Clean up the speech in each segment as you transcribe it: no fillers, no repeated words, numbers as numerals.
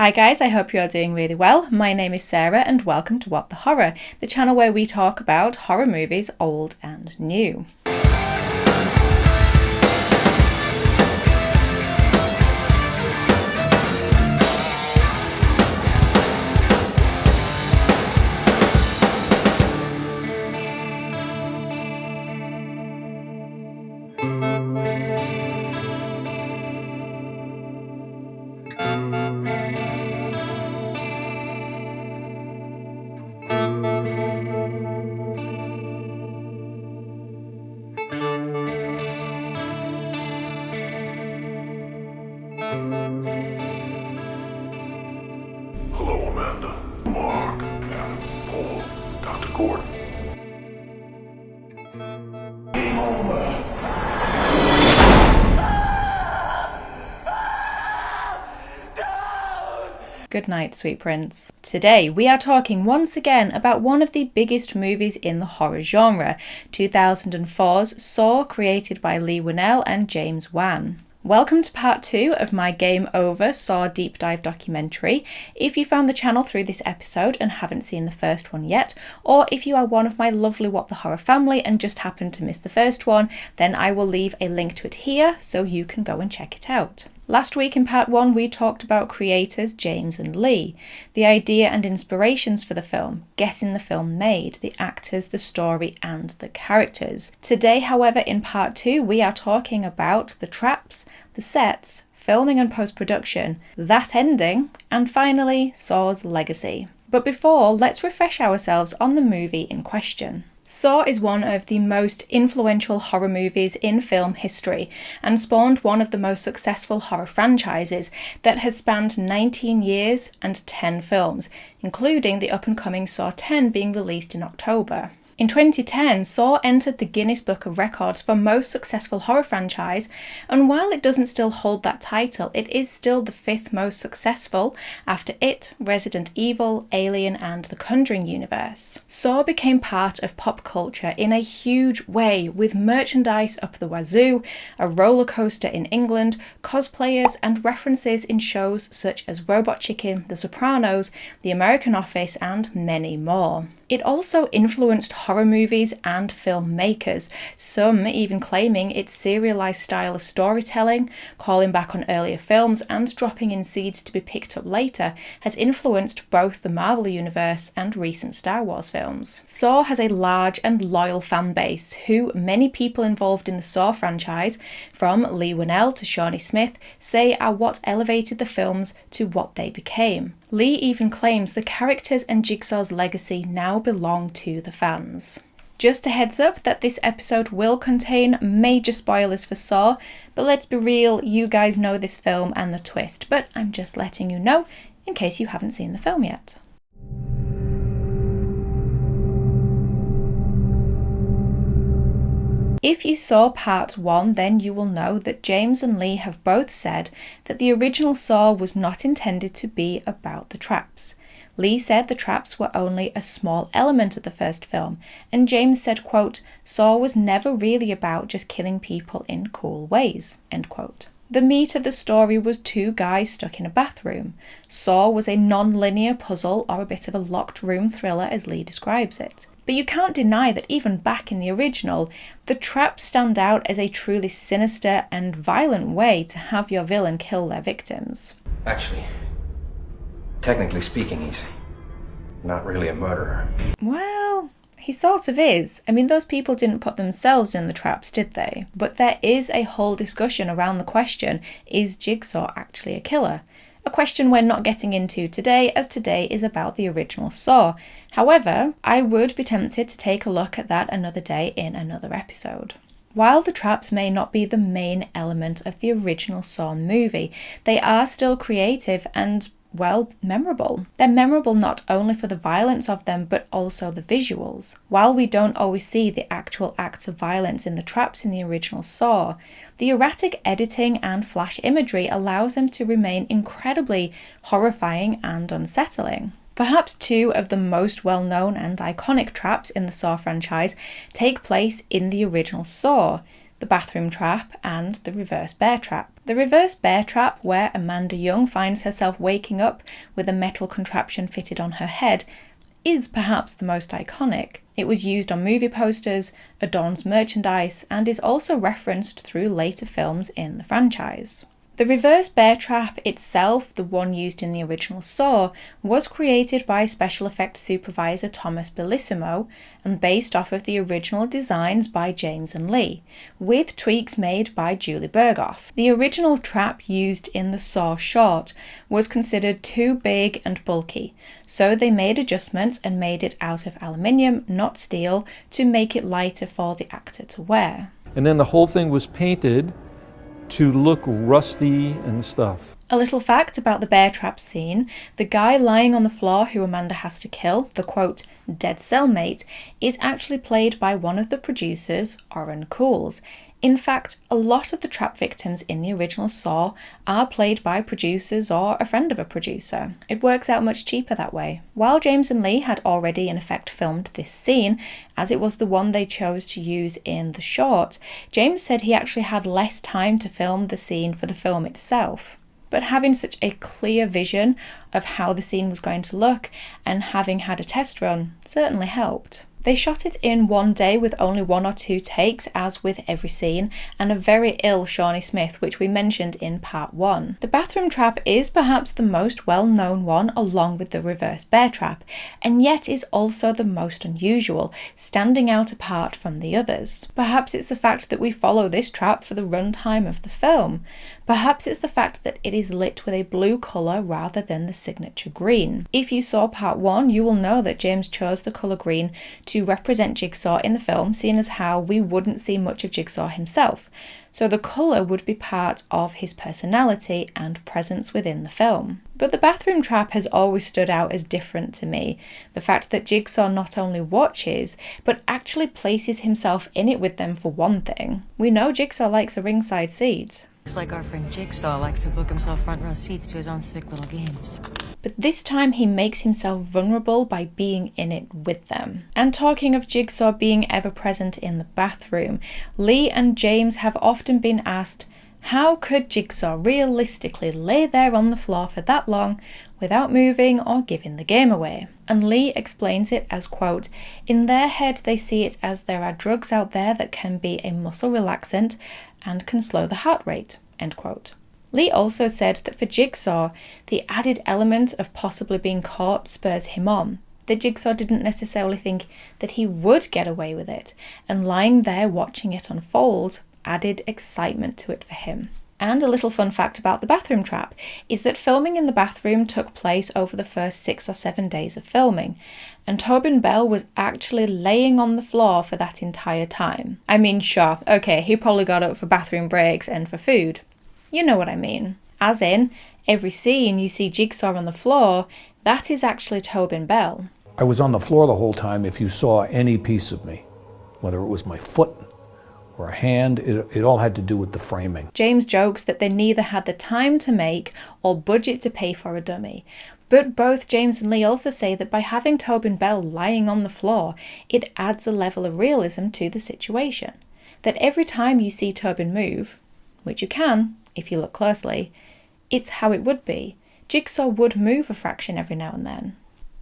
Hi guys, I hope you're doing really well. My name is Sarah and welcome to What the Horror, the channel where we talk about horror movies old and new. Hello, Amanda, Mark, Adam, Paul, Dr. Gordon. Game over. Good night, sweet prince. Today we are talking once again about one of the biggest movies in the horror genre, 2004's Saw, created by Whannell and James Whannell. Welcome to part 2 of my Game Over Saw deep dive documentary. If you found the channel through this episode and haven't seen the first one yet, or if you are one of my lovely What the Horror family and just happened to miss the first one, then I will leave a link to it here so you can go and check it out. Last week in part 1 we talked about creators James and Leigh, the idea and inspirations for the film, getting the film made, the actors, the story and the characters. Today, however, in part 2 we are talking about the traps, the sets, filming and post-production, that ending, and finally Saw's legacy. But before, let's refresh ourselves on the movie in question. Saw is one of the most influential horror movies in film history and spawned one of the most successful horror franchises that has spanned 19 years and 10 films, including the up-and-coming Saw 10 being released in October. In 2010, Saw entered the Guinness Book of Records for most successful horror franchise, and while it doesn't still hold that title, it is still the 5th most successful after It, Resident Evil, Alien and the Conjuring universe. Saw became part of pop culture in a huge way, with merchandise up the wazoo, a roller coaster in England, cosplayers and references in shows such as Robot Chicken, The Sopranos, The American Office and many more. It also influenced horror movies and filmmakers, some even claiming its serialized style of storytelling, calling back on earlier films and dropping in seeds to be picked up later, has influenced both the Marvel Universe and recent Star Wars films. Saw has a large and loyal fan base, who many people involved in the Saw franchise, from Leigh Whannell to Shawnee Smith, say are what elevated the films to what they became. Leigh even claims the characters and Jigsaw's legacy now belong to the fans. Just a heads up that this episode will contain major spoilers for Saw, but let's be real, you guys know this film and the twist, but I'm just letting you know in case you haven't seen the film yet. If you saw part 1, then you will know that James and Leigh have both said that the original Saw was not intended to be about the traps. Leigh said the traps were only a small element of the first film, and James said, quote, "Saw was never really about just killing people in cool ways," end quote. The meat of the story was two guys stuck in a bathroom. Saw was a non-linear puzzle or a bit of a locked room thriller as Leigh describes it. But you can't deny that even back in the original, the traps stand out as a truly sinister and violent way to have your villain kill their victims. Actually, technically speaking, he's not really a murderer. Well, he sort of is. I mean, those people didn't put themselves in the traps, did they? But there is a whole discussion around the question, is Jigsaw actually a killer? A question we're not getting into today, as today is about the original Saw. However, I would be tempted to take a look at that another day in another episode. While the traps may not be the main element of the original Saw movie, they are still creative and, well, memorable. They're memorable not only for the violence of them, but also the visuals. While we don't always see the actual acts of violence in the traps in the original Saw, the erratic editing and flash imagery allows them to remain incredibly horrifying and unsettling. Perhaps two of the most well-known and iconic traps in the Saw franchise take place in the original Saw. the bathroom trap, and the reverse bear trap. The reverse bear trap, where Amanda Young finds herself waking up with a metal contraption fitted on her head, is perhaps the most iconic. It was used on movie posters, adorns merchandise, and is also referenced through later films in the franchise. The reverse bear trap itself, the one used in the original Saw, was created by special effects supervisor Thomas Bellissimo and based off of the original designs by James and Leigh, with tweaks made by Julie Berghoff. The original trap used in the Saw short was considered too big and bulky, so they made adjustments and made it out of aluminium, not steel, to make it lighter for the actor to wear. And then the whole thing was painted to look rusty and stuff. A little fact about the bear trap scene: the guy lying on the floor who Amanda has to kill, the quote, dead cellmate, is actually played by one of the producers, Orrin Cools. In fact, a lot of the trap victims in the original Saw are played by producers or a friend of a producer. It works out much cheaper that way. While James and Leigh had already in effect filmed this scene, as it was the one they chose to use in the short, James said he actually had less time to film the scene for the film itself. But having such a clear vision of how the scene was going to look and having had a test run certainly helped. They shot it in one day with only 1 or 2 takes, as with every scene, and a very ill Shawnee Smith, which we mentioned in part 1. The bathroom trap is perhaps the most well-known one along with the reverse bear trap, and yet is also the most unusual, standing out apart from the others. Perhaps it's the fact that we follow this trap for the runtime of the film. Perhaps it's the fact that it is lit with a blue colour rather than the signature green. If you saw part 1, you will know that James chose the colour green to represent Jigsaw in the film, seeing as how we wouldn't see much of Jigsaw himself. So the colour would be part of his personality and presence within the film. But the bathroom trap has always stood out as different to me. The fact that Jigsaw not only watches, but actually places himself in it with them for one thing. We know Jigsaw likes a ringside seat. Looks like our friend Jigsaw likes to book himself front row seats to his own sick little games. But this time he makes himself vulnerable by being in it with them. And talking of Jigsaw being ever present in the bathroom, Leigh and James have often been asked, how could Jigsaw realistically lay there on the floor for that long without moving or giving the game away? And Leigh explains it as, quote, in their head they see it as there are drugs out there that can be a muscle relaxant and can slow the heart rate, end quote. Leigh also said that for Jigsaw, the added element of possibly being caught spurs him on. That Jigsaw didn't necessarily think that he would get away with it, and lying there watching it unfold added excitement to it for him. And a little fun fact about the bathroom trap is that filming in the bathroom took place over the first 6 or 7 days of filming, and Tobin Bell was actually laying on the floor for that entire time. I mean, sure, okay, he probably got up for bathroom breaks and for food. You know what I mean. As in, every scene you see Jigsaw on the floor, that is actually Tobin Bell. I was on the floor the whole time if you saw any piece of me, whether it was my foot or a hand, it all had to do with the framing. James jokes that they neither had the time to make or budget to pay for a dummy. But both James and Leigh also say that by having Tobin Bell lying on the floor, it adds a level of realism to the situation. That every time you see Tobin move, which you can if you look closely, it's how it would be. Jigsaw would move a fraction every now and then.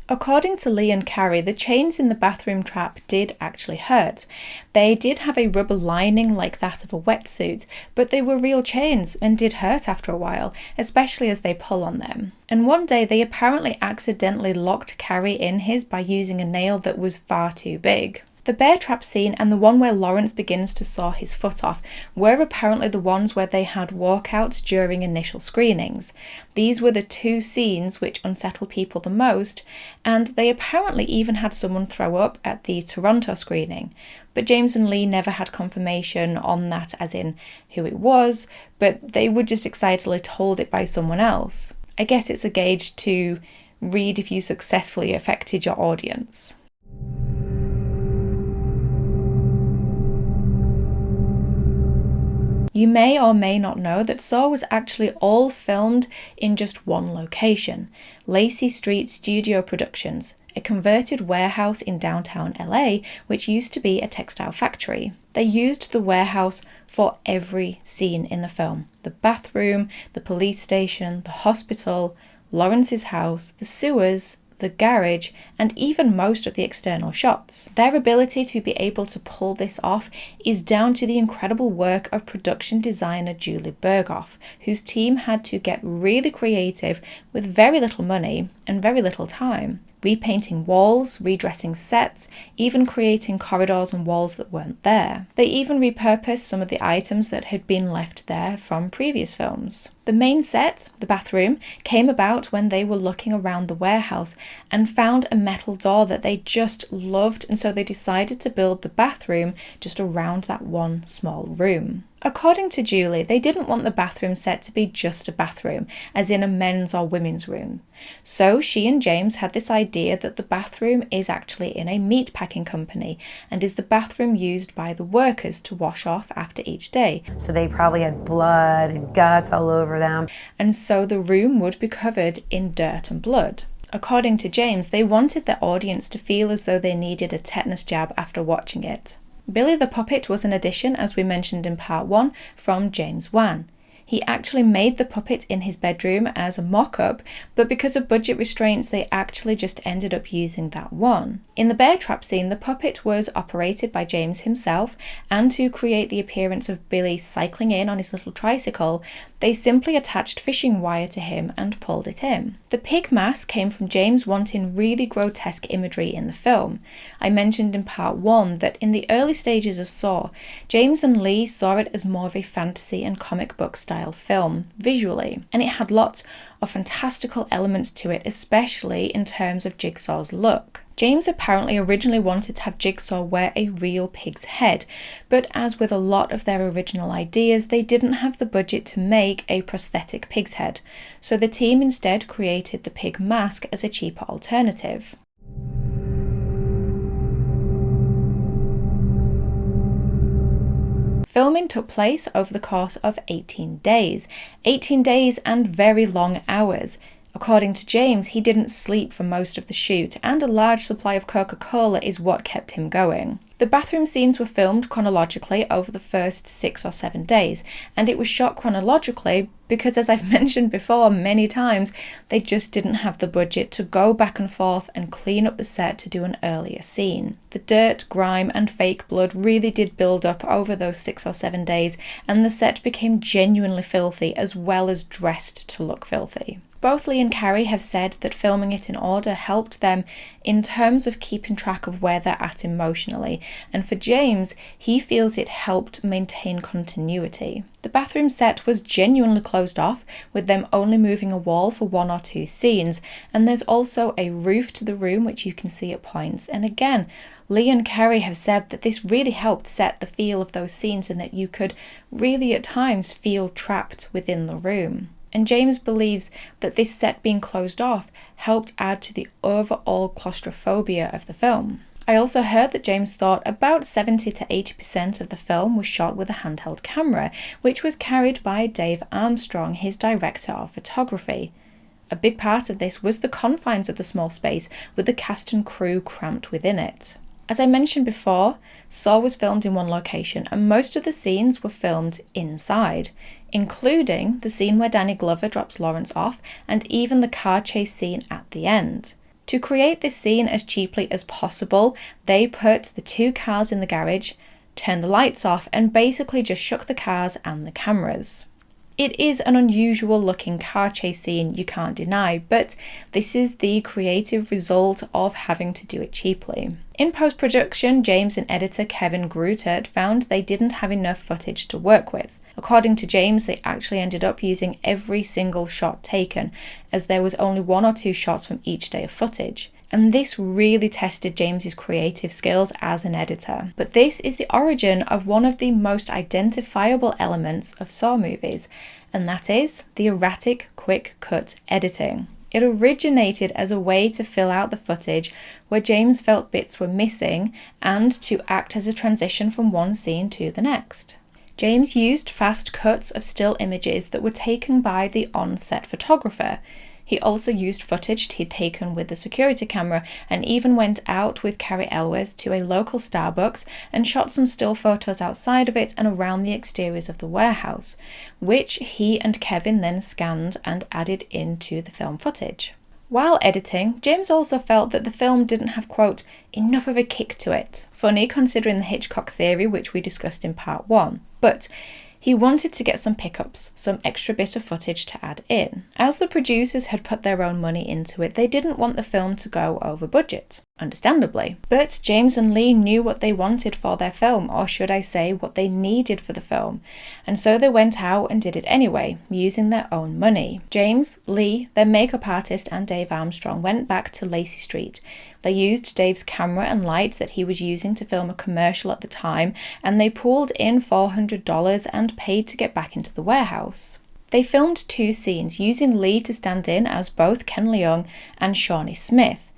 According to Leigh and Carrie, the chains in the bathroom trap did actually hurt. They did have a rubber lining like that of a wetsuit, but they were real chains and did hurt after a while, especially as they pull on them. And one day they apparently accidentally locked Carrie in his by using a nail that was far too big. The bear trap scene and the one where Lawrence begins to saw his foot off were apparently the ones where they had walkouts during initial screenings. These were the 2 scenes which unsettled people the most, and they apparently even had someone throw up at the Toronto screening. But James and Leigh never had confirmation on that, as in who it was, but they were just excitedly told it by someone else. I guess it's a gauge to read if you successfully affected your audience. You may or may not know that Saw was actually all filmed in just one location, Lacey Street Studio Productions, a converted warehouse in downtown LA which used to be a textile factory. They used the warehouse for every scene in the film. The bathroom, the police station, the hospital, Lawrence's house, the sewers, the garage, and even most of the external shots. Their ability to be able to pull this off is down to the incredible work of production designer Julie Berghoff, whose team had to get really creative with very little money and very little time. Repainting walls, redressing sets, even creating corridors and walls that weren't there. They even repurposed some of the items that had been left there from previous films. The main set, the bathroom, came about when they were looking around the warehouse and found a metal door that they just loved, and so they decided to build the bathroom just around that one small room. According to Julie, they didn't want the bathroom set to be just a bathroom, as in a men's or women's room. So she and James had this idea that the bathroom is actually in a meatpacking company and is the bathroom used by the workers to wash off after each day. So they probably had blood and guts all over them. And so the room would be covered in dirt and blood. According to James, they wanted their audience to feel as though they needed a tetanus jab after watching it. Billy the Puppet was an addition, as we mentioned in part 1, from James Wan. He actually made the puppet in his bedroom as a mock-up, but because of budget restraints they actually just ended up using that one. In the bear trap scene, the puppet was operated by James himself, and to create the appearance of Billy cycling in on his little tricycle, they simply attached fishing wire to him and pulled it in. The pig mask came from James wanting really grotesque imagery in the film. I mentioned in part 1 that in the early stages of Saw, James and Leigh saw it as more of a fantasy and comic book style film visually, and it had lots of fantastical elements to it, especially in terms of Jigsaw's look. James apparently originally wanted to have Jigsaw wear a real pig's head, but as with a lot of their original ideas, they didn't have the budget to make a prosthetic pig's head, so the team instead created the pig mask as a cheaper alternative. Filming took place over the course of 18 days. 18 days and very long hours. According to James, he didn't sleep for most of the shoot, and a large supply of Coca-Cola is what kept him going. The bathroom scenes were filmed chronologically over the first 6 or 7 days, and it was shot chronologically because, as I've mentioned before many times, they just didn't have the budget to go back and forth and clean up the set to do an earlier scene. The dirt, grime, and fake blood really did build up over those 6 or 7 days, and the set became genuinely filthy as well as dressed to look filthy. Both Leigh and Carrie have said that filming it in order helped them in terms of keeping track of where they're at emotionally, and for James, he feels it helped maintain continuity. The bathroom set was genuinely closed off, with them only moving a wall for 1 or 2 scenes, and there's also a roof to the room which you can see at points, and again, Leigh and Carrie have said that this really helped set the feel of those scenes and that you could really at times feel trapped within the room. And James believes that this set being closed off helped add to the overall claustrophobia of the film. I also heard that James thought about 70 to 80% of the film was shot with a handheld camera, which was carried by Dave Armstrong, his director of photography. A big part of this was the confines of the small space, with the cast and crew cramped within it. As I mentioned before, Saw was filmed in one location, and most of the scenes were filmed inside, including the scene where Danny Glover drops Lawrence off, and even the car chase scene at the end. To create this scene as cheaply as possible, they put the 2 cars in the garage, turned the lights off, and basically just shook the cars and the cameras. It is an unusual looking car chase scene, you can't deny, but this is the creative result of having to do it cheaply. In post-production, James and editor Kevin Grutert found they didn't have enough footage to work with. According to James, they actually ended up using every single shot taken, as there was only 1 or 2 shots from each day of footage. And this really tested James's creative skills as an editor. But this is the origin of one of the most identifiable elements of Saw movies, and that is the erratic quick cut editing. It originated as a way to fill out the footage where James felt bits were missing and to act as a transition from one scene to the next. James used fast cuts of still images that were taken by the on-set photographer. He also used footage he'd taken with the security camera and even went out with Cary Elwes to a local Starbucks and shot some still photos outside of it and around the exteriors of the warehouse, which he and Kevin then scanned and added into the film footage. While editing, James also felt that the film didn't have, quote, enough of a kick to it. Funny considering the Hitchcock theory, which we discussed in part 1. But he wanted to get some pickups, some extra bit of footage to add in. As the producers had put their own money into it, they didn't want the film to go over budget, understandably. But James and Leigh knew what they wanted for their film, or should I say, what they needed for the film. And so they went out and did it anyway, using their own money. James, Leigh, their makeup artist, and Dave Armstrong went back to Lacey Street. They used Dave's camera and lights that he was using to film a commercial at the time, and they pooled in $400 and paid to get back into the warehouse. They filmed 2 scenes, using Leigh to stand in as both Ken Leung and Shawnee Smith,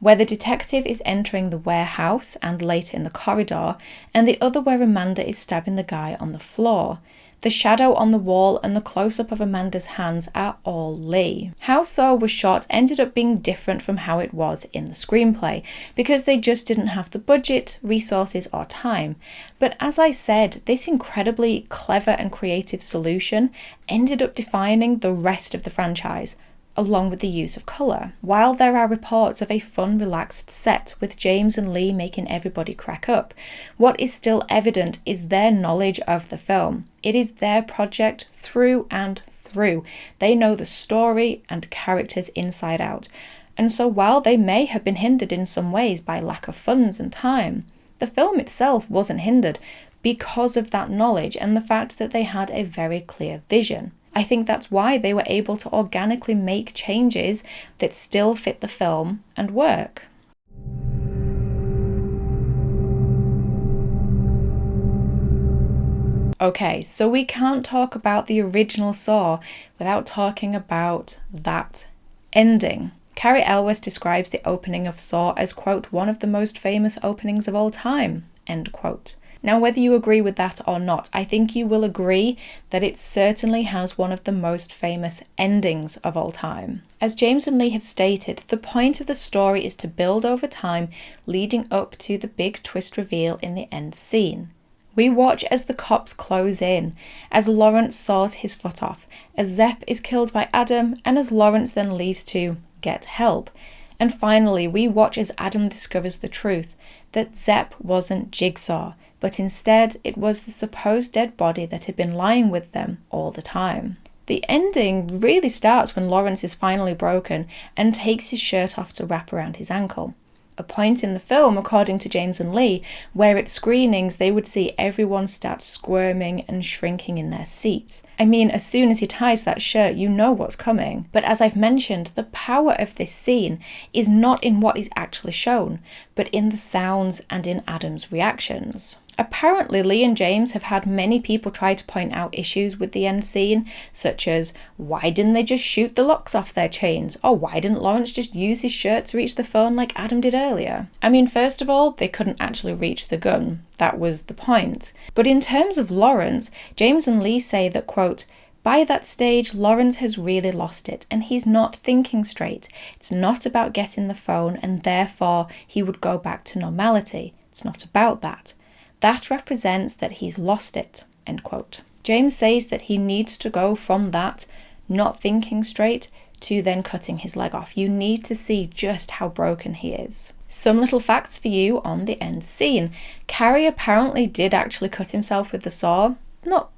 where the detective is entering the warehouse and later in the corridor, and the other where Amanda is stabbing the guy on the floor. The shadow on the wall and the close-up of Amanda's hands are all Leigh. How Saw was shot ended up being different from how it was in the screenplay, because they just didn't have the budget, resources, or time. But as I said, this incredibly clever and creative solution ended up defining the rest of the franchise, along with the use of colour. While there are reports of a fun, relaxed set with James and Leigh making everybody crack up, what is still evident is their knowledge of the film. It is their project through and through. They know the story and characters inside out. And so while they may have been hindered in some ways by lack of funds and time, the film itself wasn't hindered because of that knowledge and the fact that they had a very clear vision. I think that's why they were able to organically make changes that still fit the film and work. Okay, so we can't talk about the original Saw without talking about that ending. Cary Elwes describes the opening of Saw as, quote, one of the most famous openings of all time, end quote. Now, whether you agree with that or not, I think you will agree that it certainly has one of the most famous endings of all time. As James and Leigh have stated, the point of the story is to build over time, leading up to the big twist reveal in the end scene. We watch as the cops close in, as Lawrence saws his foot off, as Zepp is killed by Adam, and as Lawrence then leaves to get help. And finally, we watch as Adam discovers the truth, that Zepp wasn't Jigsaw, but instead it was the supposed dead body that had been lying with them all the time. The ending really starts when Lawrence is finally broken and takes his shirt off to wrap around his ankle. A point in the film, according to James and Leigh, where at screenings they would see everyone start squirming and shrinking in their seats. I mean, as soon as he ties that shirt, you know what's coming. But as I've mentioned, the power of this scene is not in what is actually shown, but in the sounds and in Adam's reactions. Apparently, Leigh and James have had many people try to point out issues with the end scene, such as, why didn't they just shoot the locks off their chains? Or why didn't Lawrence just use his shirt to reach the phone like Adam did earlier? I mean, first of all, they couldn't actually reach the gun. That was the point. But in terms of Lawrence, James and Leigh say that, quote, by that stage, Lawrence has really lost it, and he's not thinking straight. It's not about getting the phone, and therefore he would go back to normality. It's not about that. That represents that he's lost it, end quote. James says that he needs to go from that, not thinking straight, to then cutting his leg off. You need to see just how broken he is. Some little facts for you on the end scene. Cary apparently did actually cut himself with the saw. Not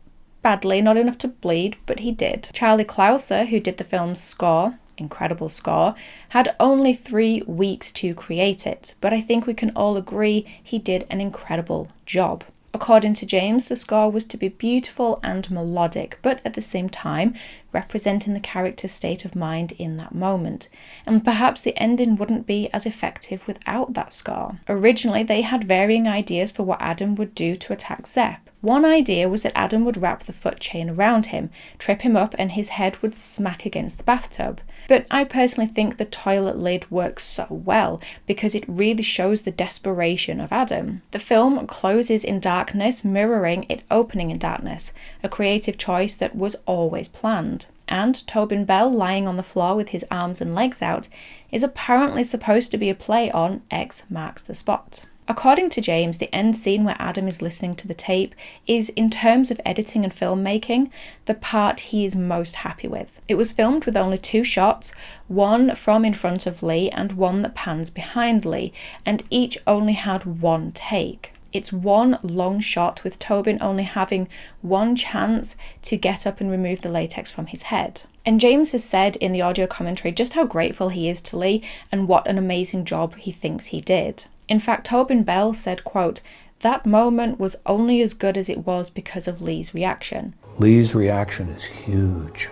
badly, not enough to bleed, but he did. Charlie Clouser, who did the film's score, incredible score, had only 3 weeks to create it, but I think we can all agree he did an incredible job. According to James, the score was to be beautiful and melodic, but at the same time representing the character's state of mind in that moment. And perhaps the ending wouldn't be as effective without that score. Originally, they had varying ideas for what Adam would do to attack Zepp. One idea was that Adam would wrap the foot chain around him, trip him up, and his head would smack against the bathtub. But I personally think the toilet lid works so well because it really shows the desperation of Adam. The film closes in darkness, mirroring it opening in darkness, a creative choice that was always planned. And Tobin Bell lying on the floor with his arms and legs out is apparently supposed to be a play on X marks the spot. According to James, the end scene where Adam is listening to the tape is, in terms of editing and filmmaking, the part he is most happy with. It was filmed with only 2 shots, one from in front of Leigh and one that pans behind Leigh, and each only had 1 take. It's one long shot with Tobin only having 1 chance to get up and remove the latex from his head. And James has said in the audio commentary just how grateful he is to Leigh and what an amazing job he thinks he did. In fact, Tobin Bell said, quote, "That moment was only as good as it was because of Leigh's reaction." Leigh's reaction is huge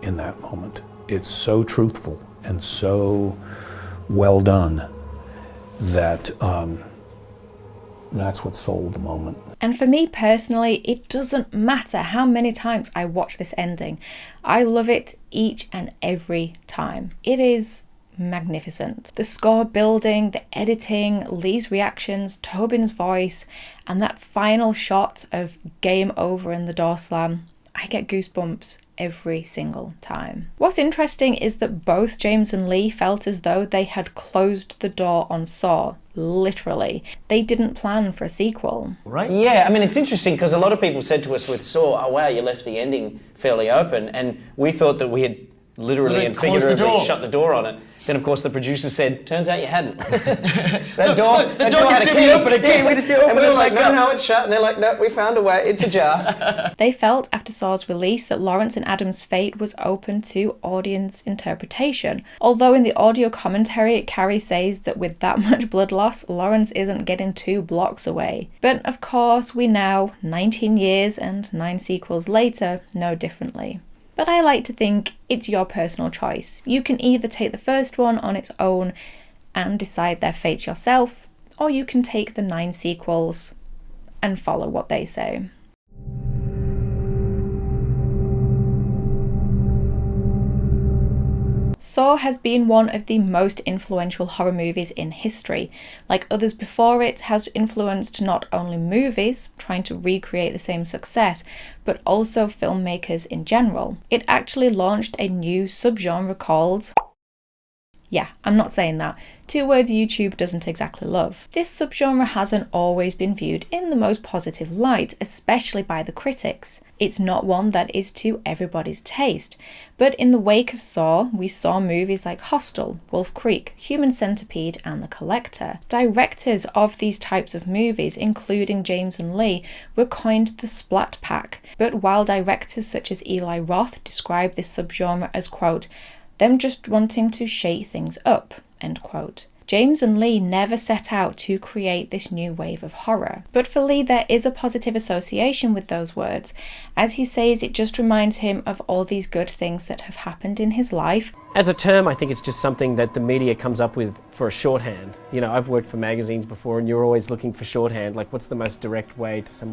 in that moment. It's so truthful and so well done that that's what sold the moment. And for me personally, it doesn't matter how many times I watch this ending. I love it each and every time. It is magnificent. The score building, the editing, Leigh's reactions, Tobin's voice, and that final shot of game over and the door slam. I get goosebumps every single time. What's interesting is that both James and Leigh felt as though they had closed the door on Saw, literally. They didn't plan for a sequel. Right? Yeah, I mean, it's interesting because a lot of people said to us with Saw, oh wow, you left the ending fairly open, and we thought that we had literally and figuratively shut the door on it. Then, of course, the producer said, turns out you hadn't. That door can still be open, a key, we can still open it. And we were like, no, it's shut. And they're like, no, we found a way, it's ajar. They felt after Saw's release that Lawrence and Adam's fate was open to audience interpretation. Although in the audio commentary, Carrie says that with that much blood loss, Lawrence isn't getting 2 blocks away. But of course, we now, 19 years and 9 sequels later, know differently. But I like to think it's your personal choice. You can either take the first one on its own and decide their fate yourself, or you can take the 9 sequels and follow what they say. Saw has been one of the most influential horror movies in history. Like others before it, has influenced not only movies, trying to recreate the same success, but also filmmakers in general. It actually launched a new subgenre called... Yeah, I'm not saying that. 2 words YouTube doesn't exactly love. This subgenre hasn't always been viewed in the most positive light, especially by the critics. It's not one that is to everybody's taste. But in the wake of Saw, we saw movies like Hostel, Wolf Creek, Human Centipede, and The Collector. Directors of these types of movies, including James and Leigh, were coined the Splat Pack. But while directors such as Eli Roth describe this subgenre as, quote, them just wanting to shake things up, end quote. James and Leigh never set out to create this new wave of horror. But for Leigh, there is a positive association with those words. As he says, it just reminds him of all these good things that have happened in his life. As a term, I think it's just something that the media comes up with for a shorthand. You know, I've worked for magazines before and you're always looking for shorthand, like what's the most direct way to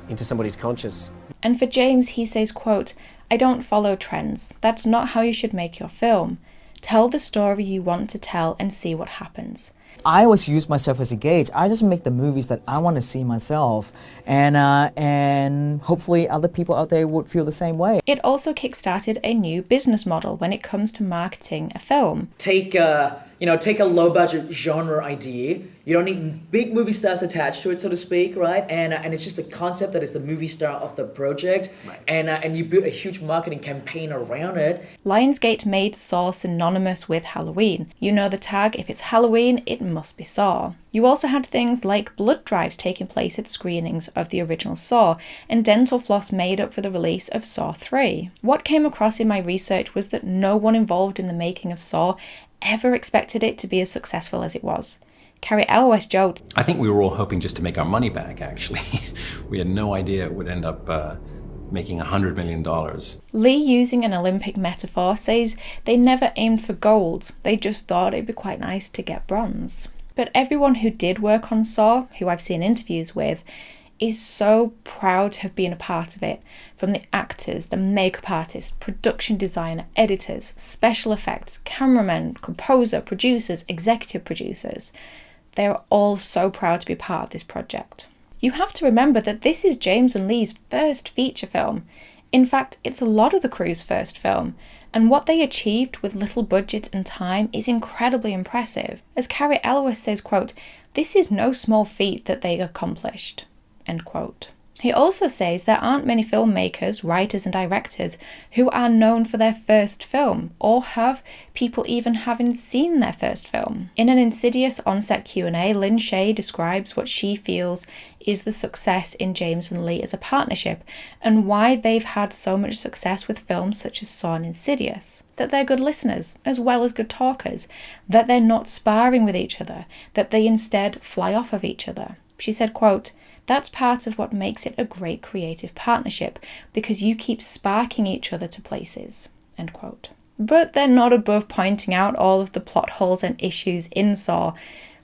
into somebody's conscious. And for James, he says, quote, I don't follow trends. That's not how you should make your film. Tell the story you want to tell and see what happens. I always use myself as a gauge. I just make the movies that I want to see myself, and hopefully other people out there would feel the same way. It also kickstarted a new business model when it comes to marketing a film. Take a low-budget genre idea. You don't need big movie stars attached to it, so to speak, right? And it's just a concept that is the movie star of the project, right. And you build a huge marketing campaign around it. Lionsgate made Saw synonymous with Halloween. You know the tag, if it's Halloween, it must be Saw. You also had things like blood drives taking place at screenings of the original Saw, and dental floss made up for the release of Saw 3. What came across in my research was that no one involved in the making of Saw ever expected it to be as successful as it was. Carrie Elwes joked, I think we were all hoping just to make our money back, actually. We had no idea it would end up making $100 million. Leigh, using an Olympic metaphor, says they never aimed for gold. They just thought it'd be quite nice to get bronze. But everyone who did work on Saw, who I've seen interviews with, is so proud to have been a part of it. From the actors, the makeup artists, production designer, editors, special effects, cameramen, composer, producers, executive producers. They're all so proud to be part of this project. You have to remember that this is James and Leigh's first feature film. In fact, it's a lot of the crew's first film, and what they achieved with little budget and time is incredibly impressive. As Carrie Elwes says, quote, "This is no small feat that they accomplished," end quote. He also says there aren't many filmmakers, writers and directors who are known for their first film, or have people even having seen their first film. In an Insidious on-set Q&A, Lynn Shay describes what she feels is the success in James and Leigh as a partnership, and why they've had so much success with films such as Saw and Insidious. That they're good listeners, as well as good talkers, that they're not sparring with each other, that they instead fly off of each other. She said, quote, "That's part of what makes it a great creative partnership, because you keep sparking each other to places," end quote. But they're not above pointing out all of the plot holes and issues in Saw,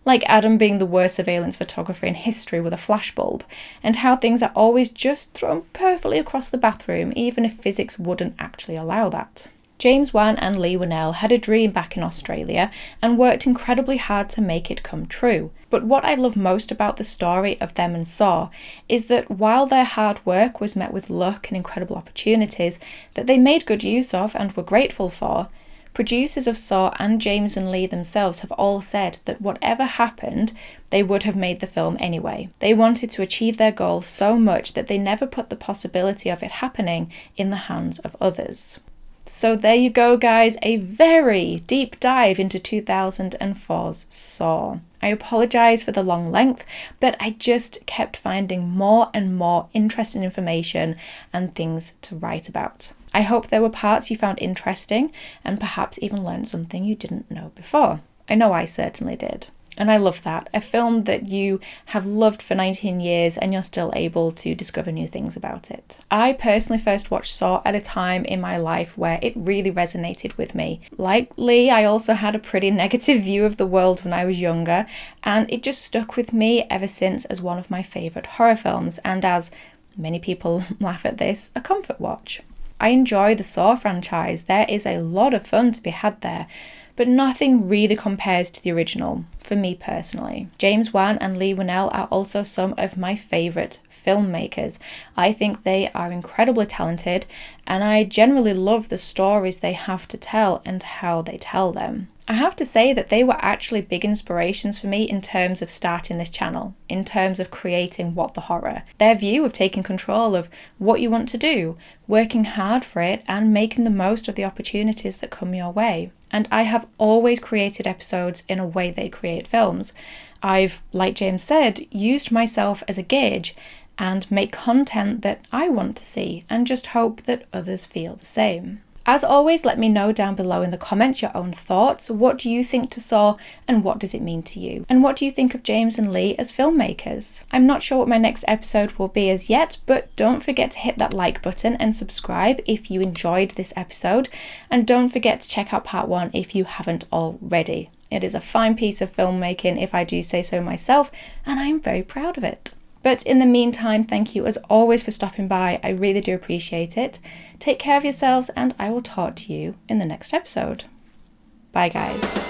like Adam being the worst surveillance photographer in history with a flashbulb, and how things are always just thrown perfectly across the bathroom, even if physics wouldn't actually allow that. James Wan and Leigh Whannell had a dream back in Australia and worked incredibly hard to make it come true. But what I love most about the story of them and Saw is that while their hard work was met with luck and incredible opportunities that they made good use of and were grateful for, producers of Saw and James and Leigh themselves have all said that whatever happened, they would have made the film anyway. They wanted to achieve their goal so much that they never put the possibility of it happening in the hands of others. So there you go, guys, a very deep dive into 2004's Saw. I apologise for the long length, but I just kept finding more and more interesting information and things to write about. I hope there were parts you found interesting and perhaps even learned something you didn't know before. I know I certainly did. And I love that. A film that you have loved for 19 years and you're still able to discover new things about it. I personally first watched Saw at a time in my life where it really resonated with me. Like Leigh, I also had a pretty negative view of the world when I was younger, and it just stuck with me ever since as one of my favourite horror films, and as many people laugh at this, a comfort watch. I enjoy the Saw franchise. There is a lot of fun to be had there, but nothing really compares to the original, for me personally. James Wan and Leigh Whannell are also some of my favourite filmmakers. I think they are incredibly talented, and I generally love the stories they have to tell and how they tell them. I have to say that they were actually big inspirations for me in terms of starting this channel, in terms of creating What the Horror. Their view of taking control of what you want to do, working hard for it, and making the most of the opportunities that come your way. And I have always created episodes in a way they create films. I've, like James said, used myself as a gauge and make content that I want to see, and just hope that others feel the same. As always, let me know down below in the comments your own thoughts. What do you think to Saw, and what does it mean to you? And what do you think of James and Leigh as filmmakers? I'm not sure what my next episode will be as yet, but don't forget to hit that like button and subscribe if you enjoyed this episode. And don't forget to check out part 1 if you haven't already. It is a fine piece of filmmaking, if I do say so myself, and I'm very proud of it. But in the meantime, thank you as always for stopping by. I really do appreciate it. Take care of yourselves, and I will talk to you in the next episode. Bye, guys.